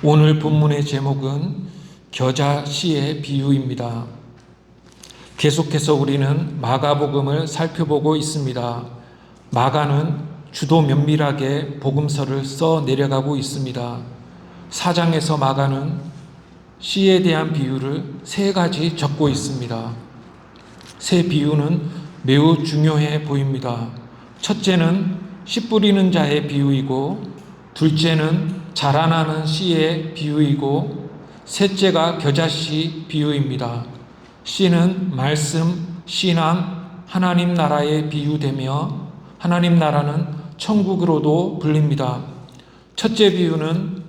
오늘 본문의 제목은 겨자씨의 비유입니다. 계속해서 우리는 마가복음을 살펴보고 있습니다. 마가는 주도 면밀하게 복음서를 써 내려가고 있습니다. 4장에서 마가는 씨에 대한 비유를 3가지 적고 있습니다. 세 비유는 매우 중요해 보입니다. 첫째는 씨 뿌리는 자의 비유이고, 둘째는 자라나는 씨의 비유이고, 셋째가 겨자씨 비유입니다. 씨는 말씀, 신앙, 하나님 나라에 비유되며 하나님 나라는 천국으로도 불립니다. 첫째 비유는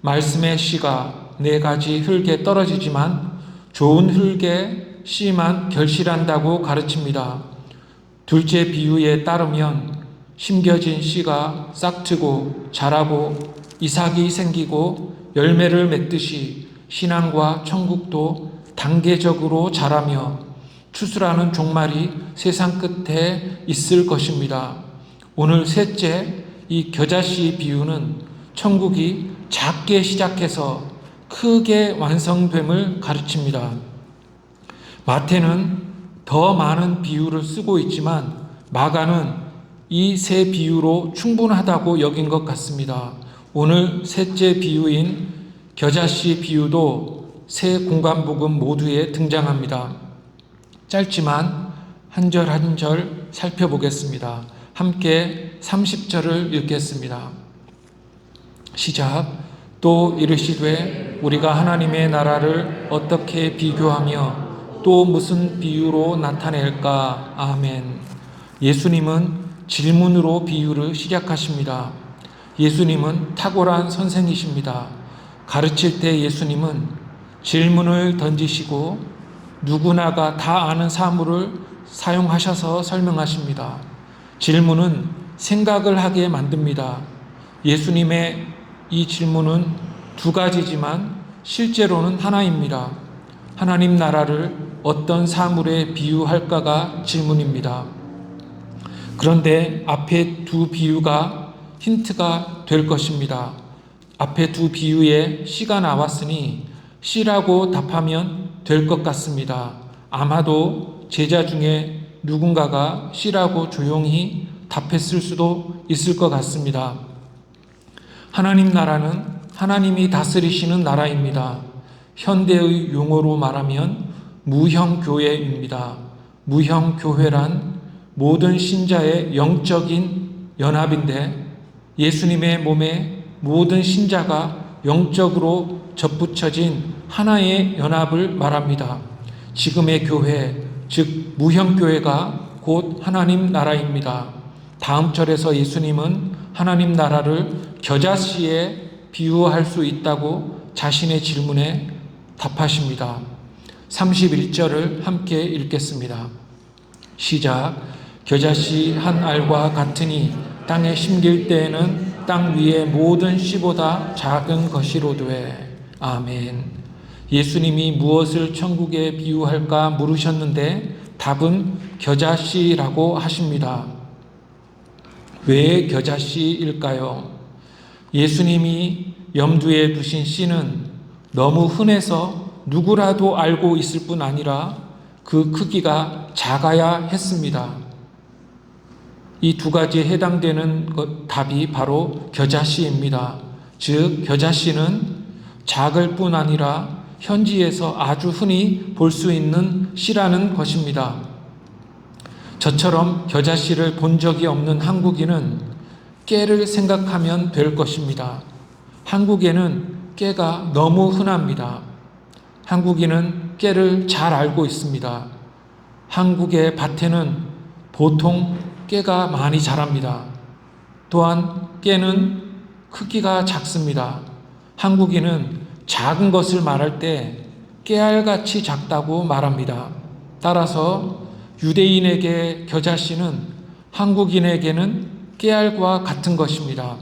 말씀의 씨가 4가지 흙에 떨어지지만 좋은 흙에 씨만 결실한다고 가르칩니다. 둘째 비유에 따르면 심겨진 씨가 싹트고 자라고 이삭이 생기고 열매를 맺듯이 신앙과 천국도 단계적으로 자라며 추수라는 종말이 세상 끝에 있을 것입니다. 오늘 셋째 이 겨자씨 비유는 천국이 작게 시작해서 크게 완성됨을 가르칩니다. 마태는 더 많은 비유를 쓰고 있지만 마가는 이 세 비유로 충분하다고 여긴 것 같습니다. 오늘 셋째 비유인 겨자씨 비유도 세 공간복음 모두에 등장합니다. 짧지만 한 절 한 절 살펴보겠습니다. 함께 30절을 읽겠습니다. 시작. 또 이르시되 우리가 하나님의 나라를 어떻게 비교하며 또 무슨 비유로 나타낼까? 아멘. 예수님은 질문으로 비유를 시작하십니다. 예수님은 탁월한 선생이십니다. 가르칠 때 예수님은 질문을 던지시고 누구나가 다 아는 사물을 사용하셔서 설명하십니다. 질문은 생각을 하게 만듭니다. 예수님의 이 질문은 2가지지만 실제로는 하나입니다. 하나님 나라를 어떤 사물에 비유할까가 질문입니다. 그런데 앞에 2 비유가 힌트가 될 것입니다. 앞에 2 비유에 씨가 나왔으니 씨라고 답하면 될 것 같습니다. 아마도 제자 중에 누군가가 씨라고 조용히 답했을 수도 있을 것 같습니다. 하나님 나라는 하나님이 다스리시는 나라입니다. 현대의 용어로 말하면 무형교회입니다. 무형교회란 모든 신자의 영적인 연합인데 예수님의 몸에 모든 신자가 영적으로 접붙여진 하나의 연합을 말합니다. 지금의 교회, 즉 무형교회가 곧 하나님 나라입니다. 다음 절에서 예수님은 하나님 나라를 겨자씨에 비유할 수 있다고 자신의 질문에 답하십니다. 31절을 함께 읽겠습니다. 시작. 겨자씨 한 알과 같으니 땅에 심길 때에는 땅 위의 모든 씨보다 작은 것이로되. 아멘. 예수님이 무엇을 천국에 비유할까 물으셨는데 답은 겨자씨라고 하십니다. 왜 겨자씨일까요? 예수님이 염두에 두신 씨는 너무 흔해서 누구라도 알고 있을 뿐 아니라 그 크기가 작아야 했습니다. 이 2가지에 해당되는 답이 바로 겨자씨입니다. 즉 겨자씨는 작을 뿐 아니라 현지에서 아주 흔히 볼 수 있는 씨라는 것입니다. 저처럼 겨자씨를 본 적이 없는 한국인은 깨를 생각하면 될 것입니다. 한국에는 깨가 너무 흔합니다. 한국인은 깨를 잘 알고 있습니다. 한국의 밭에는 보통 깨가 많이 자랍니다. 또한 깨는 크기가 작습니다. 한국인은 작은 것을 말할 때 깨알같이 작다고 말합니다. 따라서 유대인에게 겨자씨는 한국인에게는 깨알과 같은 것입니다.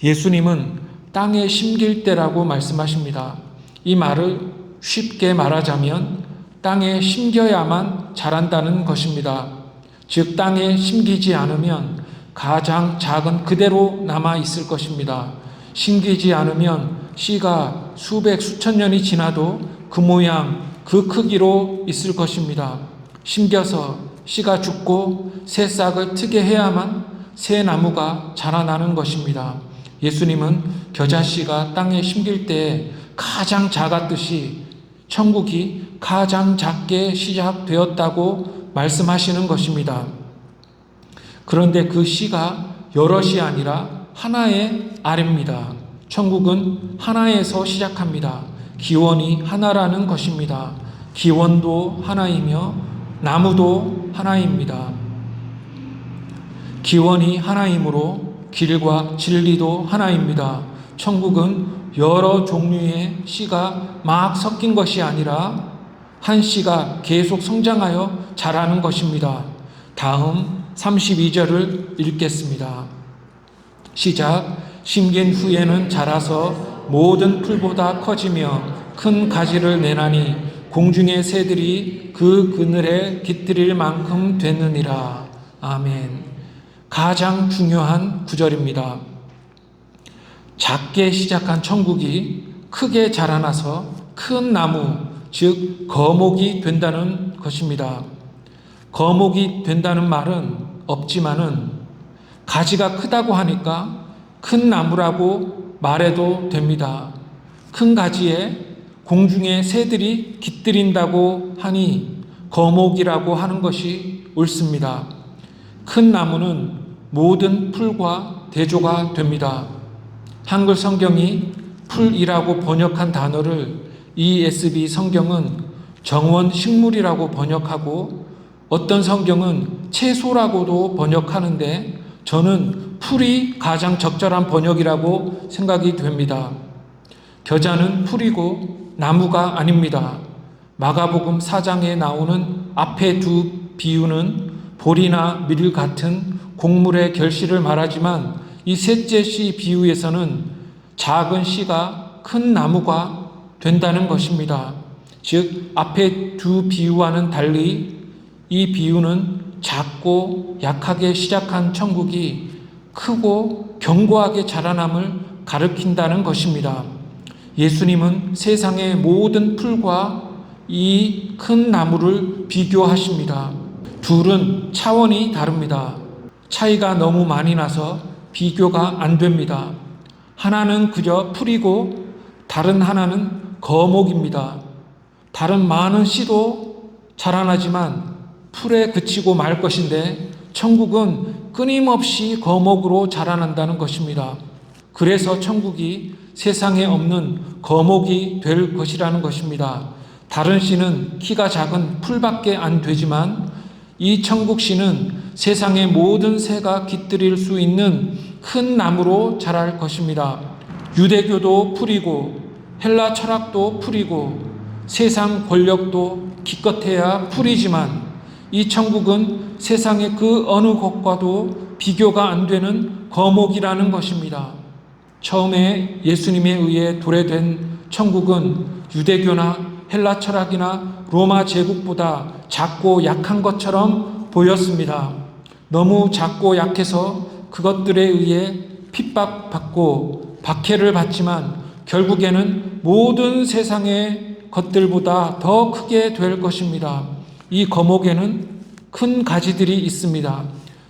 예수님은 땅에 심길 때라고 말씀하십니다. 이 말을 쉽게 말하자면 땅에 심겨야만 자란다는 것입니다. 즉 땅에 심기지 않으면 가장 작은 그대로 남아 있을 것입니다. 심기지 않으면 씨가 수백 수천 년이 지나도 그 모양 그 크기로 있을 것입니다. 심겨서 씨가 죽고 새 싹을 트게 해야만 새 나무가 자라나는 것입니다. 예수님은 겨자씨가 땅에 심길 때 가장 작았듯이 천국이 가장 작게 시작되었다고 말씀하시는 것입니다. 그런데 그 씨가 여럿이 아니라 하나의 알입니다. 천국은 하나에서 시작합니다. 기원이 하나라는 것입니다. 기원도 하나이며 나무도 하나입니다. 기원이 하나이므로 길과 진리도 하나입니다. 천국은 여러 종류의 씨가 막 섞인 것이 아니라 한 씨가 계속 성장하여 자라는 것입니다. 다음 32절을 읽겠습니다. 시작. 심긴 후에는 자라서 모든 풀보다 커지며 큰 가지를 내나니 공중의 새들이 그 그늘에 깃들일 만큼 되느니라. 아멘. 가장 중요한 구절입니다. 작게 시작한 천국이 크게 자라나서 큰 나무, 즉 거목이 된다는 것입니다. 거목이 된다는 말은 없지만은 가지가 크다고 하니까 큰 나무라고 말해도 됩니다. 큰 가지에 공중의 새들이 깃들인다고 하니 거목이라고 하는 것이 옳습니다. 큰 나무는 모든 풀과 대조가 됩니다. 한글 성경이 풀이라고 번역한 단어를 ESV 성경은 정원 식물이라고 번역하고 어떤 성경은 채소라고도 번역하는데 저는 풀이 가장 적절한 번역이라고 생각이 됩니다. 겨자는 풀이고 나무가 아닙니다. 마가복음 4장에 나오는 앞에 두 비유는 보리나 밀 같은 곡물의 결실을 말하지만 이 셋째 씨 비유에서는 작은 씨가 큰 나무가 된다는 것입니다. 즉 앞에 두 비유와는 달리 이 비유는 작고 약하게 시작한 천국이 크고 견고하게 자라남을 가리킨다는 것입니다. 예수님은 세상의 모든 풀과 이 큰 나무를 비교하십니다. 둘은 차원이 다릅니다. 차이가 너무 많이 나서 비교가 안 됩니다. 하나는 그저 풀이고 다른 하나는 거목입니다. 다른 많은 씨도 자라나지만 풀에 그치고 말 것인데 천국은 끊임없이 거목으로 자라난다는 것입니다. 그래서 천국이 세상에 없는 거목이 될 것이라는 것입니다. 다른 씨는 키가 작은 풀밖에 안 되지만 이 천국 씨는 세상의 모든 새가 깃들일 수 있는 큰 나무로 자랄 것입니다. 유대교도 풀이고 헬라 철학도 풀이고 세상 권력도 기껏해야 풀이지만 이 천국은 세상의 그 어느 것과도 비교가 안 되는 거목이라는 것입니다. 처음에 예수님에 의해 도래된 천국은 유대교나 헬라 철학이나 로마 제국보다 작고 약한 것처럼 보였습니다. 너무 작고 약해서 그것들에 의해 핍박받고 박해를 받지만 결국에는 모든 세상의 것들보다 더 크게 될 것입니다. 이 거목에는 큰 가지들이 있습니다.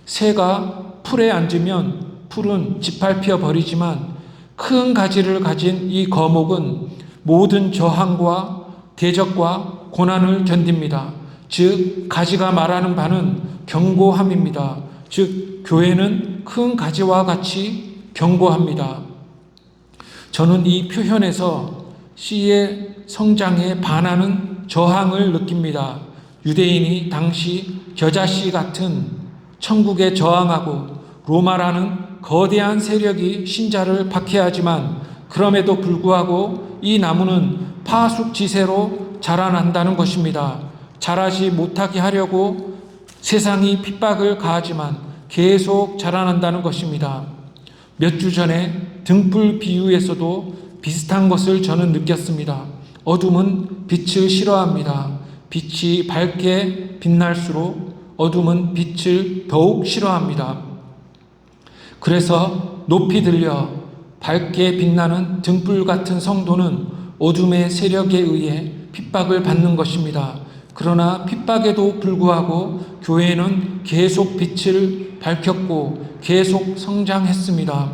새가 풀에 앉으면 풀은 짓밟혀 버리지만 큰 가지를 가진 이 거목은 모든 저항과 대적과 고난을 견딥니다. 즉 가지가 말하는 바는 견고함입니다. 즉 교회는 큰 가지와 같이 견고합니다. 저는 이 표현에서 씨의 성장에 반하는 저항을 느낍니다. 유대인이 당시 겨자씨 같은 천국에 저항하고 로마라는 거대한 세력이 신자를 박해하지만 그럼에도 불구하고 이 나무는 파숙지세로 자라난다는 것입니다. 자라지 못하게 하려고 세상이 핍박을 가하지만 계속 자라난다는 것입니다. 몇 주 전에 등불 비유에서도 비슷한 것을 저는 느꼈습니다. 어둠은 빛을 싫어합니다. 빛이 밝게 빛날수록 어둠은 빛을 더욱 싫어합니다. 그래서 높이 들려 밝게 빛나는 등불 같은 성도는 어둠의 세력에 의해 핍박을 받는 것입니다. 그러나 핍박에도 불구하고 교회는 계속 빛을 밝혔고 계속 성장했습니다.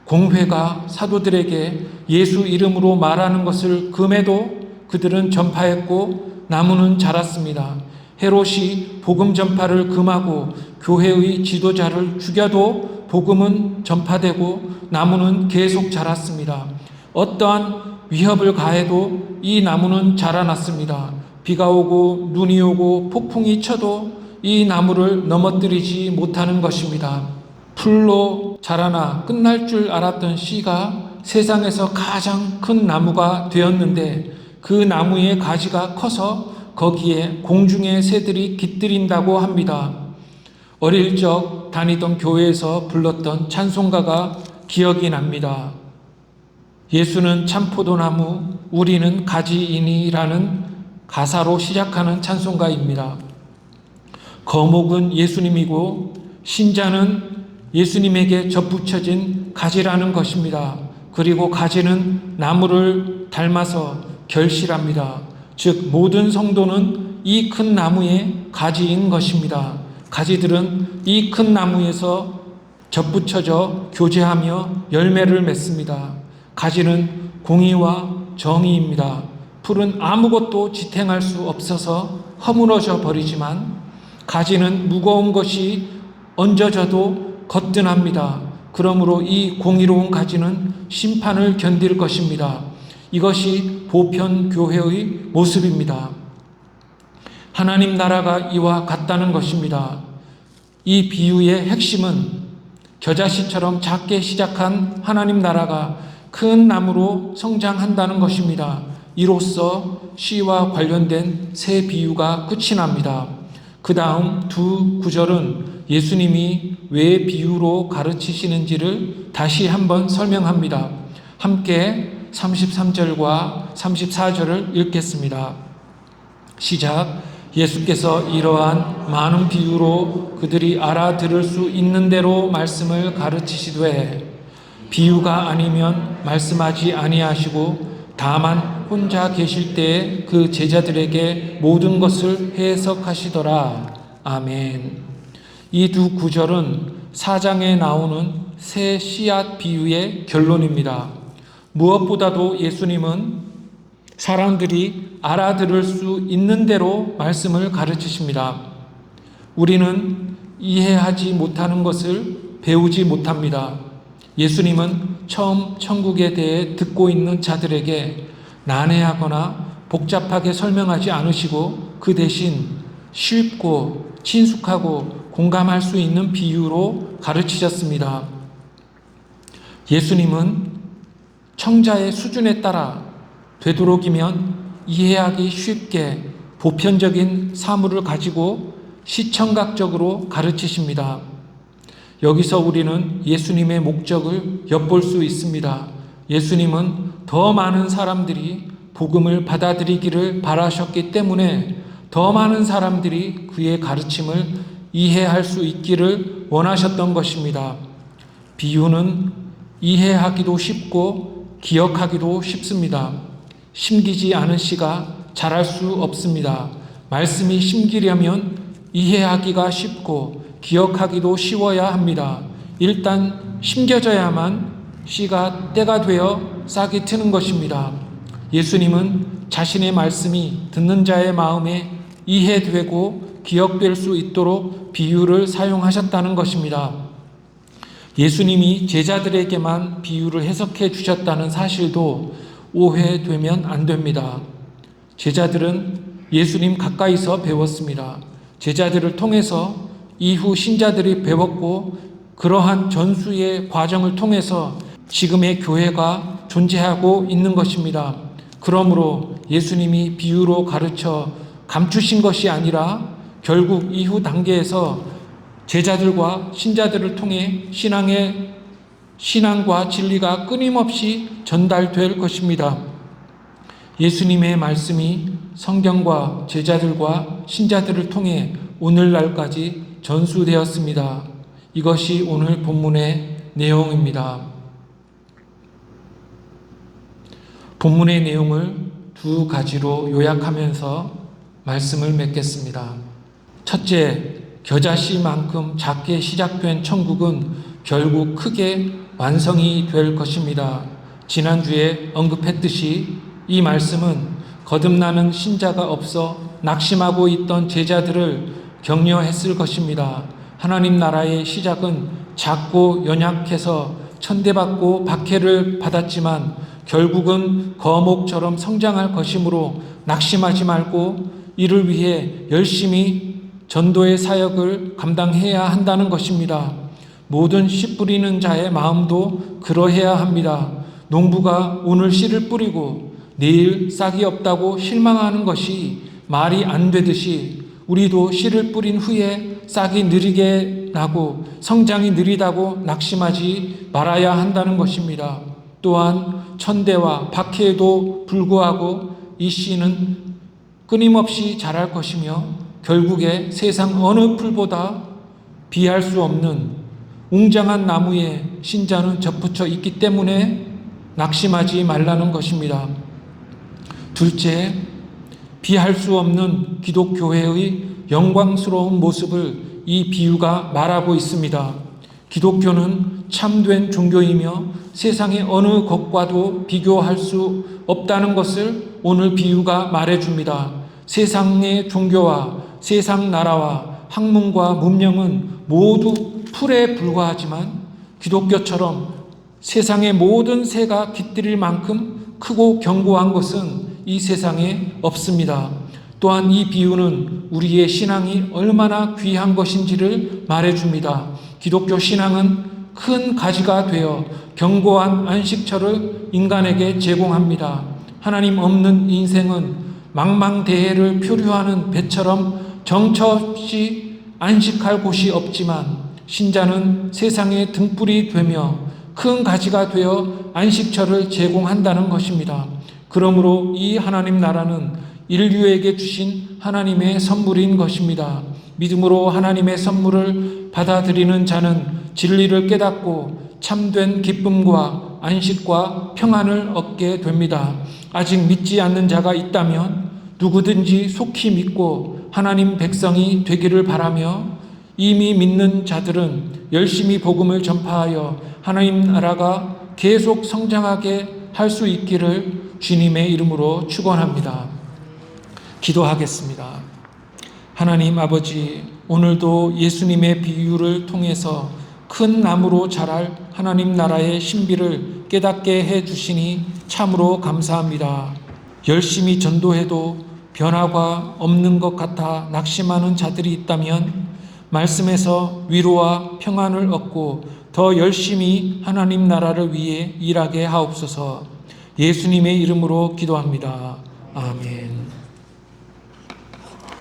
공회가 사도들에게 예수 이름으로 말하는 것을 금해도 그들은 전파했고 나무는 자랐습니다. 헤롯이 복음 전파를 금하고 교회의 지도자를 죽여도 복음은 전파되고 나무는 계속 자랐습니다. 어떠한 위협을 가해도 이 나무는 자라났습니다. 비가 오고 눈이 오고 폭풍이 쳐도 이 나무를 넘어뜨리지 못하는 것입니다. 풀로 자라나 끝날 줄 알았던 씨가 세상에서 가장 큰 나무가 되었는데 그 나무의 가지가 커서 거기에 공중의 새들이 깃들인다고 합니다. 어릴 적 다니던 교회에서 불렀던 찬송가가 기억이 납니다. 예수는 참포도나무, 우리는 가지이니라는 가사로 시작하는 찬송가입니다. 거목은 예수님이고 신자는 예수님에게 접붙여진 가지라는 것입니다. 그리고 가지는 나무를 닮아서 결실합니다. 즉 모든 성도는 이 큰 나무의 가지인 것입니다. 가지들은 이 큰 나무에서 접붙여져 교제하며 열매를 맺습니다. 가지는 공의와 정의입니다. 풀은 아무것도 지탱할 수 없어서 허물어져 버리지만 가지는 무거운 것이 얹어져도 거뜬합니다. 그러므로 이 공의로운 가지는 심판을 견딜 것입니다. 이것이 보편교회의 모습입니다. 하나님 나라가 이와 같다는 것입니다. 이 비유의 핵심은 겨자씨처럼 작게 시작한 하나님 나라가 큰 나무로 성장한다는 것입니다. 이로써 씨와 관련된 세 비유가 끝이 납니다. 그 다음 두 구절은 예수님이 왜 비유로 가르치시는지를 다시 한번 설명합니다. 함께 33절과 34절을 읽겠습니다. 시작. 예수께서 이러한 많은 비유로 그들이 알아들을 수 있는 대로 말씀을 가르치시되 비유가 아니면 말씀하지 아니하시고 다만 혼자 계실 때에 그 제자들에게 모든 것을 해석하시더라. 아멘. 이 두 구절은 4장에 나오는 새 씨앗 비유의 결론입니다. 무엇보다도 예수님은 사람들이 알아들을 수 있는 대로 말씀을 가르치십니다. 우리는 이해하지 못하는 것을 배우지 못합니다. 예수님은 처음 천국에 대해 듣고 있는 자들에게 난해하거나 복잡하게 설명하지 않으시고 그 대신 쉽고 친숙하고 공감할 수 있는 비유로 가르치셨습니다. 예수님은 청자의 수준에 따라 되도록이면 이해하기 쉽게 보편적인 사물을 가지고 시청각적으로 가르치십니다. 여기서 우리는 예수님의 목적을 엿볼 수 있습니다. 예수님은 더 많은 사람들이 복음을 받아들이기를 바라셨기 때문에 더 많은 사람들이 그의 가르침을 이해할 수 있기를 원하셨던 것입니다. 비유는 이해하기도 쉽고 기억하기도 쉽습니다. 심기지 않은 씨가 자랄 수 없습니다. 말씀이 심기려면 이해하기가 쉽고 기억하기도 쉬워야 합니다. 일단 심겨져야만 씨가 때가 되어 싹이 트는 것입니다. 예수님은 자신의 말씀이 듣는 자의 마음에 이해되고 기억될 수 있도록 비유를 사용하셨다는 것입니다. 예수님이 제자들에게만 비유를 해석해 주셨다는 사실도 오해되면 안 됩니다. 제자들은 예수님 가까이서 배웠습니다. 제자들을 통해서 이후 신자들이 배웠고 그러한 전수의 과정을 통해서 지금의 교회가 존재하고 있는 것입니다. 그러므로 예수님이 비유로 가르쳐 감추신 것이 아니라 결국 이후 단계에서 제자들과 신자들을 통해 신앙과 진리가 끊임없이 전달될 것입니다. 예수님의 말씀이 성경과 제자들과 신자들을 통해 오늘날까지 전수되었습니다. 이것이 오늘 본문의 내용입니다. 본문의 내용을 두 가지로 요약하면서 말씀을 맺겠습니다. 첫째, 겨자씨만큼 작게 시작된 천국은 결국 크게 완성이 될 것입니다. 지난주에 언급했듯이 이 말씀은 거듭나는 신자가 없어 낙심하고 있던 제자들을 격려했을 것입니다. 하나님 나라의 시작은 작고 연약해서 천대받고 박해를 받았지만 결국은 거목처럼 성장할 것이므로 낙심하지 말고 이를 위해 열심히 전도의 사역을 감당해야 한다는 것입니다. 모든 씨 뿌리는 자의 마음도 그러해야 합니다. 농부가 오늘 씨를 뿌리고 내일 싹이 없다고 실망하는 것이 말이 안 되듯이 우리도 씨를 뿌린 후에 싹이 느리게 나고 성장이 느리다고 낙심하지 말아야 한다는 것입니다. 또한 천대와 박해에도 불구하고 이 씨는 끊임없이 자랄 것이며 결국에 세상 어느 풀보다 비할 수 없는 웅장한 나무에 신자는 접붙여 있기 때문에 낙심하지 말라는 것입니다. 둘째, 비할 수 없는 기독교회의 영광스러운 모습을 이 비유가 말하고 있습니다. 기독교는 참된 종교이며 세상의 어느 것과도 비교할 수 없다는 것을 오늘 비유가 말해줍니다. 세상의 종교와 세상 나라와 학문과 문명은 모두 풀에 불과하지만 기독교처럼 세상의 모든 새가 깃들일 만큼 크고 견고한 것은 이 세상에 없습니다. 또한 이 비유는 우리의 신앙이 얼마나 귀한 것인지를 말해줍니다. 기독교 신앙은 큰 가지가 되어 견고한 안식처를 인간에게 제공합니다. 하나님 없는 인생은 망망대해를 표류하는 배처럼 정처 없이 안식할 곳이 없지만 신자는 세상의 등불이 되며 큰 가지가 되어 안식처를 제공한다는 것입니다. 그러므로 이 하나님 나라는 인류에게 주신 하나님의 선물인 것입니다. 믿음으로 하나님의 선물을 받아들이는 자는 진리를 깨닫고 참된 기쁨과 안식과 평안을 얻게 됩니다. 아직 믿지 않는 자가 있다면 누구든지 속히 믿고 하나님 백성이 되기를 바라며 이미 믿는 자들은 열심히 복음을 전파하여 하나님 나라가 계속 성장하게 할 수 있기를 주님의 이름으로 축원합니다. 기도하겠습니다. 하나님 아버지, 오늘도 예수님의 비유를 통해서 큰 나무로 자랄 하나님 나라의 신비를 깨닫게 해주시니 참으로 감사합니다. 열심히 전도해도 변화가 없는 것 같아 낙심하는 자들이 있다면 말씀에서 위로와 평안을 얻고 더 열심히 하나님 나라를 위해 일하게 하옵소서. 예수님의 이름으로 기도합니다. 아멘.